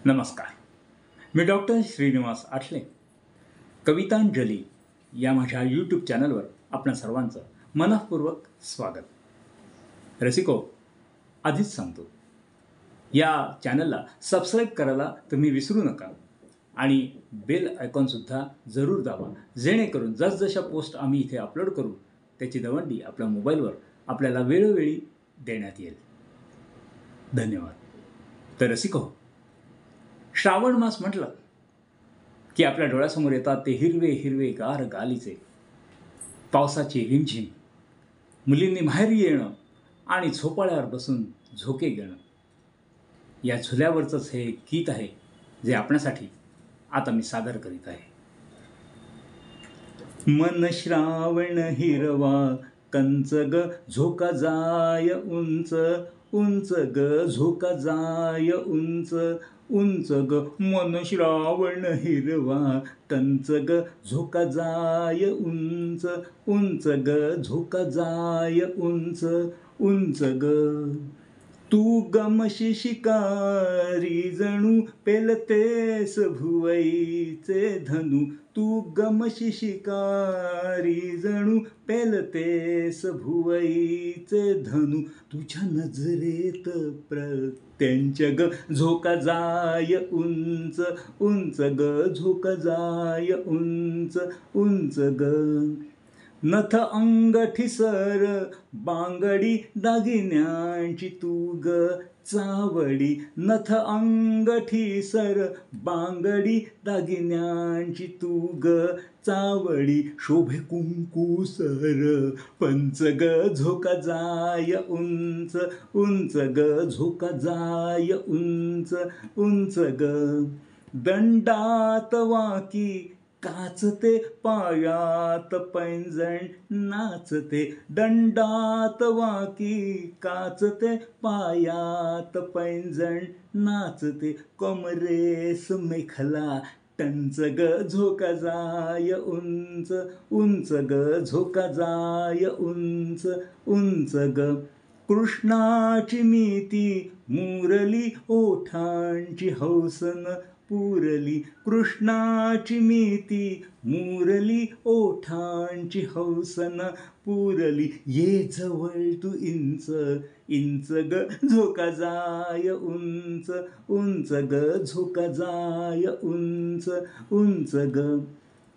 नमस्कार. मी डॉक्टर श्रीनिवास आठले. कवितांजली या माझ्या यूट्यूब चॅनलवर आपणा सर्वांचं मनःपूर्वक स्वागत. रसिको, आधीच सांगतो, या चॅनलला सबस्क्राईब करायला तुम्ही विसरू नका आणि बेल आयकॉनसुद्धा जरूर दाबा, जेणेकरून जसजशा पोस्ट आम्ही इथे अपलोड करू त्याची दवंडी आपल्या मोबाईलवर आपल्याला वेळोवेळी देण्यात येईल. धन्यवाद. तर रसिको, श्रावण मास म्हटलं की आपल्या डोळ्यासमोर येतात ते हिरवे हिरवे गार गालीचे, पावसाची रिमझिम, मुलींनी माहेरी येणं आणि झोपाळ्यावर बसून झोके घेणं. या झुल्यावरचंच हे गीत आहे जे आपणासाठी आता मी सादर करीत आहे. मन श्रावण हिरवा कंच ग झोका जाय उंच उंच ग झोका जाय उंच उंच ग. मन श्रावण हिरवा कंच ग झोका जाय उंच उंच ग झोका जाय उंच उंच ग. तू गमशी शिकारी जणू पेलतेस भुवईचे धनु. तू गमशी शिकारी जणू पेलतेस भुवईचे धनु. तुझ्या नजरेत प्रत्यंच ग झोका जाय उंच उंच ग झोका जाय उंच उंच ग. नथ अंगठी सर बांगडी दागिन्यांची तू ग चावडी. नथ अंगठी सर बांगडी दागिन्यांची तू ग चावडी. शोभे कुंकू सर पंच ग झोका जाय उंच उंच ग झोका जाय उंच उंच ग. दंडात वाकी काचते पायात पैंजण नाचते. दंडात वाकी काचते पायात पैंजण नाचते. कमरेस मेखला टंच ग झोका जाय उंच उंच ग झोका जाय उंच उंच ग. कृष्णाची मिती मुरली ओठांची हौसन पुरली. कृष्णाची मिती मुरली ओठांची हौसन पुरली. ये जवळ तू इंच इंच ग झोका जाय उंच उंच ग झोका जाय उंच उंच ग.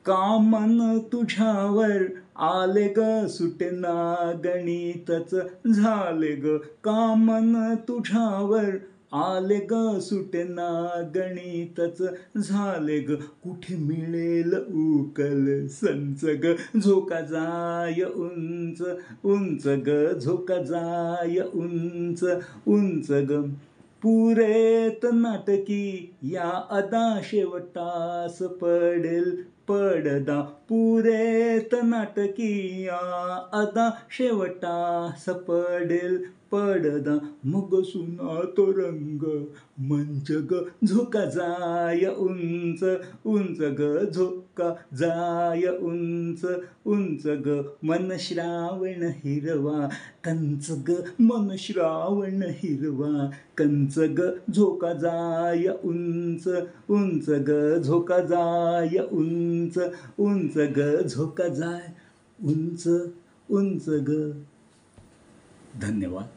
कामन तुझ्यावर आले ग सुटेना गणितच झाले ग. कामन तुझ्यावर आले ग सुटेना गणितच झाले ग. कुठे मिळेल उकल संच ग झोका जाय उंच उंच ग झोका जाय उंच उंच ग. पुरेत नाटकी या अदा शेवटास पडेल पडदा. पुरेत नाटकी या अदा शेवटास पडेल पडदा. मग सुना तो रंग मंच ग झोका जाय उंच उंच ग झोका जाय उंच उंच ग. मन श्रावण हिरवा कंच ग मन श्रावण हिरवा कंच ग झोका जाय उंच उंच ग झोका जाय उंच उंच ग झोका जाय उंच उंच ग. धन्यवाद.